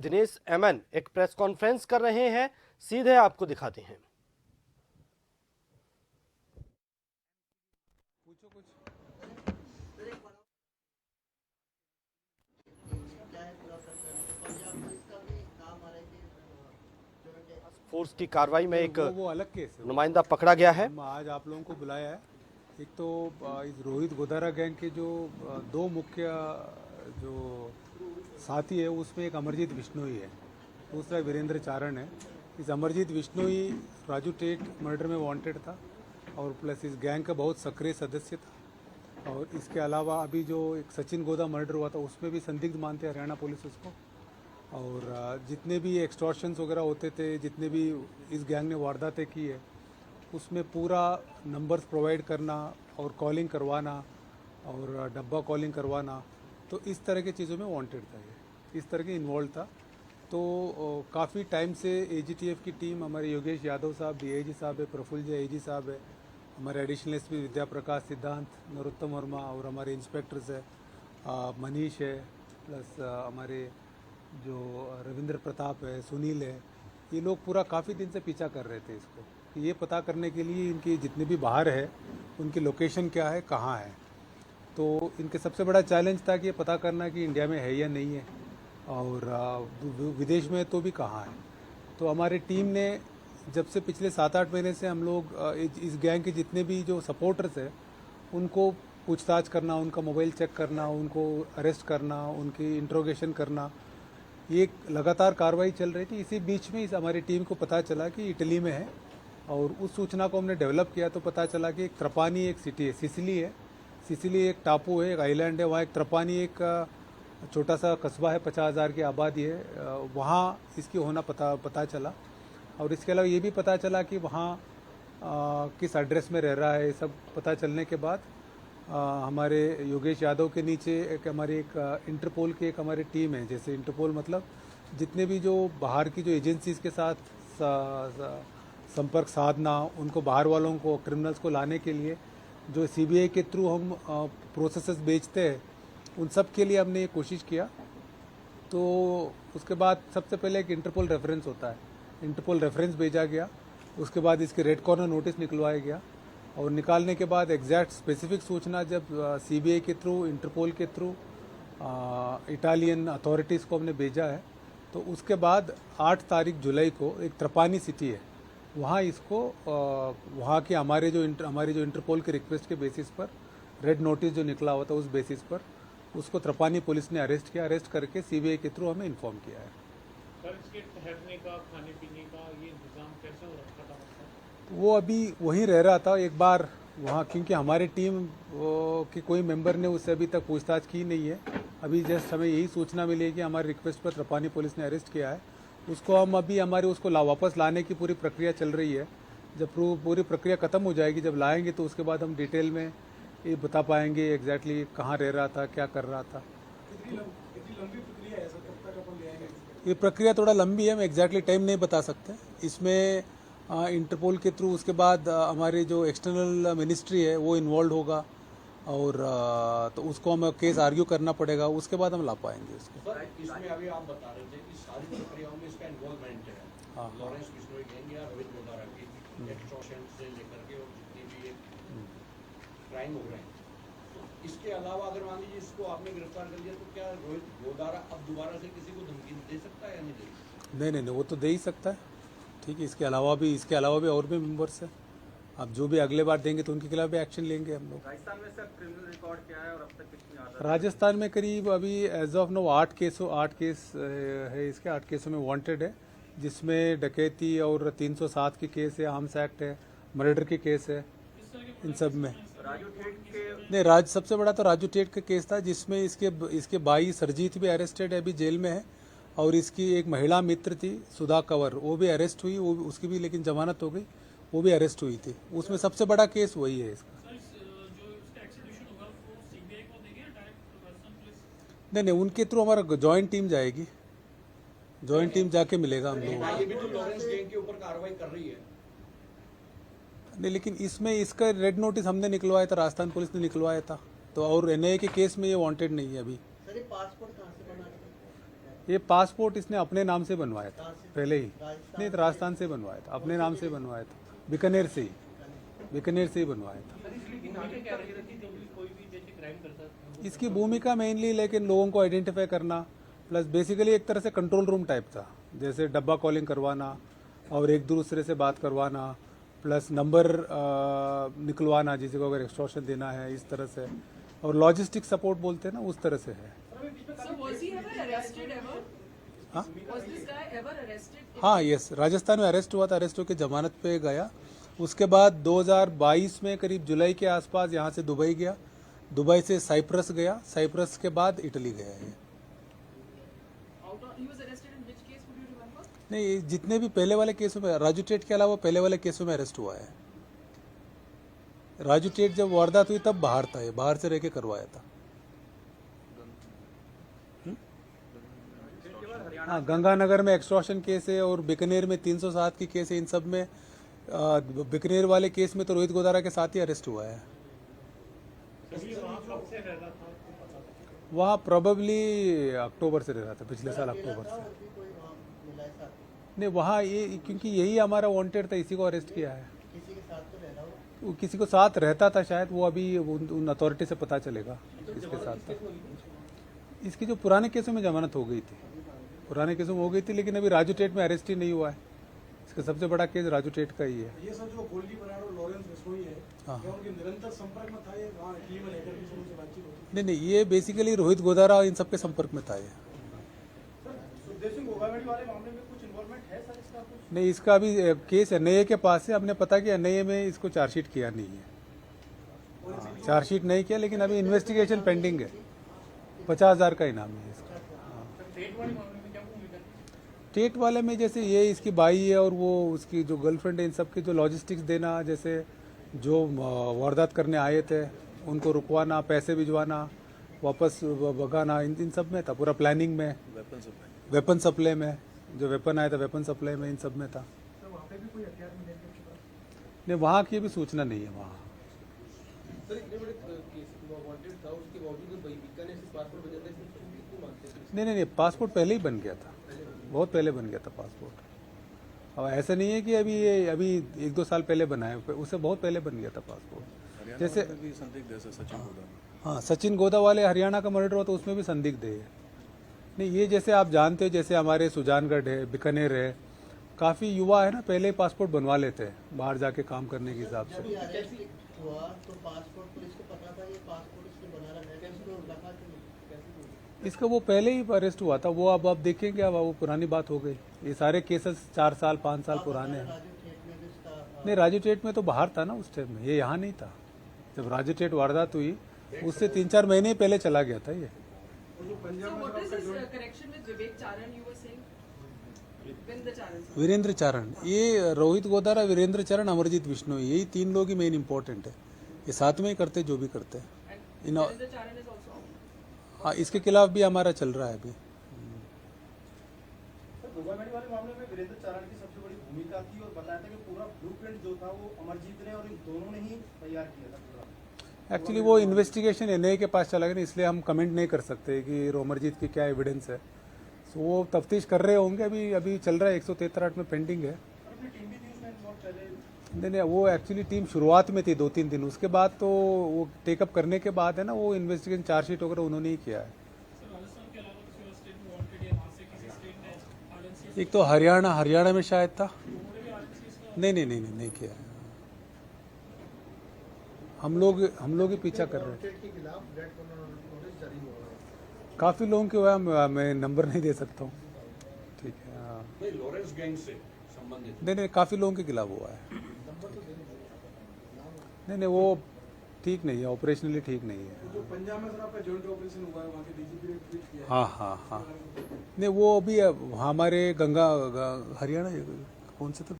Dinesh MN एक press conference कर रहे हैं, सीधे आपको दिखाते हैं। फोर्स की कार्रवाई में एक वो अलग केस है। नुमाइंदा पकड़ा गया है। आज आप लोगों को बुलाया है। एक तो इस रोहित गोदारा गैंग के जो दो मुख्य जो साथी है उसमें एक अमरजीत बिश्नोई है, दूसरा वीरेंद्र चारण है। इस अमरजीत बिश्नोई राजू टेट मर्डर में वांटेड था और प्लस इस गैंग का बहुत सक्रिय सदस्य था। और इसके अलावा अभी जो एक सचिन गोदा मर्डर हुआ था उसमें भी संदिग्ध मानते हैं हरियाणा पुलिस उसको। और जितने भी एक्सटॉर्शंस वगैरह होते थे, जितने भी इस गैंग ने वारदातें की है, उसमें पूरा नंबर्स प्रोवाइड करना और कॉलिंग करवाना और डब्बा कॉलिंग करवाना, तो इस तरह की चीज़ों में वांटेड था, ये इस तरह के इन्वॉल्व था। तो काफ़ी टाइम से एजीटीएफ की टीम, हमारे योगेश यादव साहब डीआईजी साहब है, प्रफुल्ल जय एजी साहब है, हमारे एडिशनल एसपी विद्या प्रकाश सिद्धांत, नरोत्तम वर्मा और हमारे इंस्पेक्टर्स है, मनीष है, प्लस हमारे जो रविंद्र प्रताप है, सुनील है, ये लोग पूरा काफ़ी दिन से पीछा कर रहे थे इसको, कि ये पता करने के लिए इनकी जितने भी बाहर है उनकी लोकेशन क्या है, कहाँ है। तो इनके सबसे बड़ा चैलेंज था कि ये पता करना कि इंडिया में है या नहीं है और विदेश में तो भी कहाँ है। तो हमारी टीम ने जब से पिछले 7-8 महीने से हम लोग इस गैंग के जितने भी जो सपोर्टर्स हैं उनको पूछताछ करना, उनका मोबाइल चेक करना, उनको अरेस्ट करना, उनकी इंट्रोगेशन करना, ये लगातार कार्रवाई चल रही थी। इसी बीच में हमारी टीम को पता चला कि इटली में है और उस सूचना को हमने डेवलप किया तो पता चला कि एक त्रपानी एक सिटी है, सिसिली है। सिसिली एक टापू है, एक आइलैंड है, वहाँ एक त्रपानी एक छोटा सा कस्बा है, 50,000 की आबादी है, वहाँ इसकी होना पता चला। और इसके अलावा ये भी पता चला कि वहाँ किस एड्रेस में रह रहा है। ये सब पता चलने के बाद हमारे योगेश यादव के नीचे एक हमारी एक इंटरपोल की एक हमारी टीम है। जैसे इंटरपोल मतलब जितने भी जो बाहर की जो एजेंसीज के साथ संपर्क साधना, उनको बाहर वालों को, क्रिमिनल्स को लाने के लिए जो सीबीआई के थ्रू हम प्रोसेसेस भेजते हैं, उन सब के लिए हमने ये कोशिश किया। तो उसके बाद सबसे पहले एक इंटरपोल रेफरेंस होता है, इंटरपोल रेफरेंस भेजा गया। उसके बाद इसके रेड कॉर्नर नोटिस निकलवाया गया और निकालने के बाद एग्जैक्ट स्पेसिफिक सूचना जब सीबीआई के थ्रू, इंटरपोल के थ्रू इटालियन अथॉरिटीज़ को हमने भेजा है, तो उसके बाद 8 तारीख जुलाई को एक त्रपानी सिटी है, वहाँ इसको वहाँ के हमारी जो इंटरपोल के रिक्वेस्ट के बेसिस पर रेड नोटिस जो निकला हुआ था उस बेसिस पर उसको त्रपानी पुलिस ने अरेस्ट किया। अरेस्ट करके सीबीआई के थ्रू हमें इन्फॉर्म किया है। सर, इसके ठहरने का, खाने पीने का ये इंतजाम कैसे हो रखा था? वो अभी वहीं रह रहा था एक बार वहाँ, क्योंकि हमारी टीम के कोई मेंबर ने उससे अभी तक पूछताछ की नहीं है। अभी जस्ट हमें यही सूचना मिली है कि हमारी रिक्वेस्ट पर त्रपानी पुलिस ने अरेस्ट किया है। उसको हम अभी हमारे उसको वापस लाने की पूरी प्रक्रिया चल रही है। जब पूरी प्रक्रिया ख़त्म हो जाएगी, जब लाएंगे तो उसके बाद हम डिटेल में ये बता पाएंगे एग्जैक्टली कहाँ रह रहा था, क्या कर रहा था। ये प्रक्रिया थोड़ा लंबी है, हम एग्जैक्टली टाइम नहीं बता सकते इसमें। इंटरपोल के थ्रू उसके बाद हमारी जो एक्सटर्नल मिनिस्ट्री है वो इन्वॉल्व होगा और तो उसको हम केस आर्ग्यू करना पड़ेगा, उसके बाद हम ला पाएंगे इसको। सर, इसमें अभी आप बता रहे थे कि सारी प्रक्रियाओं में इसका इन्वॉल्वमेंट है। हाँ, लॉरेंस बिश्नोई गैंग या रोहित गोदारा की एक्सटॉर्शन से लेकर के और जितनी भी क्राइम हो रहे हैं, तो इसके अलावा अगर मान लीजिए इसको आपने गिरफ्तार कर लिया तो क्या रोहित गोदारा अब दोबारा से किसी को धमकी दे सकता है या नहीं दे सकता? नहीं, वो तो दे ही सकता है। ठीक है, इसके अलावा भी और भी मेंबर्स हैं। अब जो भी अगले बार देंगे तो उनके खिलाफ भी एक्शन लेंगे हम लोग। राजस्थान में सर क्रिमिनल रिकॉर्ड क्या है और अब तक कितनी आदत? राजस्थान में करीब अभी एज ऑफ नो 8 केस है इसके। 8 केसों में वांटेड है, जिसमें डकैती और 307 की केस है, आर्म्स एक्ट है, मर्डर की केस है। इन सब में राजू ठेठ के नहीं, सबसे बड़ा तो राजू टेट का केस था, जिसमें इसके भाई सरजीत भी अरेस्टेड है, अभी जेल में है। और इसकी एक महिला मित्र थी सुधा कंवर, वो भी अरेस्ट हुई, वो उसकी भी लेकिन जमानत हो गई, वो भी अरेस्ट हुई थी। उसमें सबसे बड़ा केस वही है इसका। नहीं, उनके थ्रू हमारा जॉइंट टीम जाएगी, जॉइंट टीम जाके मिलेगा हम लोगों ये भी तो लॉरेंस गैंग के ऊपर कार्रवाई कर रही है। नहीं, लेकिन इसमें इसका रेड नोटिस हमने निकलवाया था, राजस्थान पुलिस ने निकलवाया था। तो और एनआईए के केस में ये वांटेड नहीं है अभी। सर, ये पासपोर्ट कहाँ से बना रहे हैं? ये पासपोर्ट इसने अपने नाम से बनवाया था पहले ही, नहीं तो राजस्थान से बनवाया था, अपने नाम से बनवाया था, बीकानेर से ही बनवाया था। इसकी भूमिका मेनली लेकिन लोगों को आइडेंटिफाई करना, प्लस बेसिकली एक तरह से कंट्रोल रूम टाइप था, जैसे डब्बा कॉलिंग करवाना और एक दूसरे से बात करवाना, प्लस नंबर निकलवाना जिसी को अगर एक्सटॉर्शन देना है, इस तरह से, और लॉजिस्टिक सपोर्ट बोलते हैं ना, उस तरह से है। So was he ever arrested ever? हाँ Was this guy ever arrested? हाँ, यस, राजस्थान में अरेस्ट हुआ था, अरेस्ट होकर जमानत पे गया। उसके बाद 2022 में करीब जुलाई के आसपास यहाँ से दुबई गया, दुबई से साइप्रस गया, साइप्रस के बाद इटली गया है। He was arrested in which case? Would you remember? नहीं, जितने भी पहले वाले केसों में, राजू टेट के अलावा पहले वाले केसों में अरेस्ट हुआ है। राजू टेट जब वारदात हुई तब बाहर था, ये बाहर से रह के करवाया था। हाँ, गंगानगर में एक्सटॉर्शन केस है और बीकानेर में 307 की केस है। इन सब में बीकानेर वाले केस में तो रोहित गोदारा के साथ ही अरेस्ट हुआ है। वहाँ प्रोबेबली अक्टूबर से रह रहा था, पिछले साल अक्टूबर से। नहीं, वहाँ ये क्योंकि यही हमारा वांटेड था, इसी को अरेस्ट किया है। वो किसी को साथ रहता था शायद, वो अभी उन अथॉरिटी से पता चलेगा किसके साथ था। इसकी जो पुराने केसों में जमानत हो गई थी, पुराने केसों में हो गई थी, लेकिन अभी राजू टेट में अरेस्ट ही नहीं हुआ है। इसका सबसे बड़ा केस राजू टेट का ही है। ये सर जो गोल्डी बराड़ और लॉरेंस बिश्नोई है, हाँ। क्या उनके निरंतर संपर्क में था, ये वहाँ इटली में लेकर के उनसे बातचीत होती? नहीं, ये बेसिकली रोहित गोदारा इन सबके संपर्क में था ये। सर सुखदेव सिंह गोगावली वाले मामले में कुछ इन्वॉल्वमेंट है सर इसका कुछ? नहीं, इसका अभी केस एनआईए के पास है। हमने पता कि एनआईए में इसको चार्जशीट किया नहीं है, चार्जशीट नहीं किया, लेकिन अभी इन्वेस्टिगेशन पेंडिंग है। 50,000 का इनाम है इसका। टेट वाले में जैसे ये इसकी बाई है और वो उसकी जो गर्लफ्रेंड है, इन सब की जो लॉजिस्टिक्स देना, जैसे जो वारदात करने आए थे उनको रुकवाना, पैसे भिजवाना, वापस भगाना, इन सब में था। पूरा प्लानिंग में, वेपन सप्लाई में, जो वेपन आया था वेपन सप्लाई में, इन सब में था। नहीं, वहाँ की भी सूचना नहीं है वहाँ। नहीं, पासपोर्ट पहले ही बन गया था, बहुत पहले बन गया था पासपोर्ट। अब ऐसा नहीं है कि अभी 1-2 साल पहले बना है, उससे बहुत पहले बन गया था पासपोर्ट। जैसे हाँ, सचिन गोदा वाले हरियाणा का मर्डर हुआ तो उसमें भी संदिग्ध है। नहीं, ये जैसे आप जानते हो, जैसे हमारे सुजानगढ़ है, बीकानेर है, काफ़ी युवा है ना, पहले ही पासपोर्ट बनवा लेते हैं बाहर जाके काम करने के हिसाब से। इसका वो पहले ही अरेस्ट हुआ था, वो अब देखेंगे, अब वो पुरानी बात हो गई। ये सारे केसेस 4 साल 5 साल पुराने हैं। नहीं, राजू टेट में तो बाहर था ना उस टाइम में, ये यहाँ नहीं था। जब राजू टेट वारदात हुई उससे 3-4 महीने पहले चला गया था ये। So what is his connection with Vivek Charan you were saying? Virendra Charan. Virendra चारण, ये रोहित गोदारा, वीरेंद्र चारण, अमरजीत बिश्नोई, यही 3 लोग ही मेन इंपॉर्टेंट है। ये साथ में ही करते जो भी करते हैं। And Virendra Charan is also out. हाँ, इसके खिलाफ भी हमारा चल रहा है अभी। सर गोगावली वाले मामले में वीरेंद्र चारण की सबसे बड़ी भूमिका थी और बताया था कि पूरा ब्लूप्रिंट जो था वो अमरजीत ने और इन दोनों ने ही तैयार किया था पूरा। एक्चुअली वो इन्वेस्टिगेशन एनआईए के पास चला गया ना, इसलिए हम कमेंट नहीं कर सकते कि अमरजीत की क्या एविडेंस है। तो वो तफ्तीश कर रहे होंगे, अभी चल रहा है, 173 में पेंडिंग है। नहीं, वो एक्चुअली टीम शुरुआत में थी 2-3 दिन, उसके बाद तो वो टेकअप करने के बाद है ना, वो इन्वेस्टिगेशन चार्जशीट वगैरह उन्होंने ही किया है। एक तो हरियाणा में शायद था। नहीं किया है। हम लोग ही पीछा कर रहे हैं। काफी लोगों के हुआ, मैं नंबर नहीं दे सकता हूँ। ठीक है, हाँ। नहीं, लॉरेंस गैंग से संबंधित नहीं, काफी लोगों के खिलाफ हुआ है। नहीं, वो ठीक नहीं है, ऑपरेशनली ठीक नहीं है। जो पंजाब में सर आपका जॉइंट ऑपरेशन हुआ है, वहाँ के डीजीपी ने ट्वीट किया है। हाँ। नहीं, वो अभी हमारे हरियाणा कौन से थे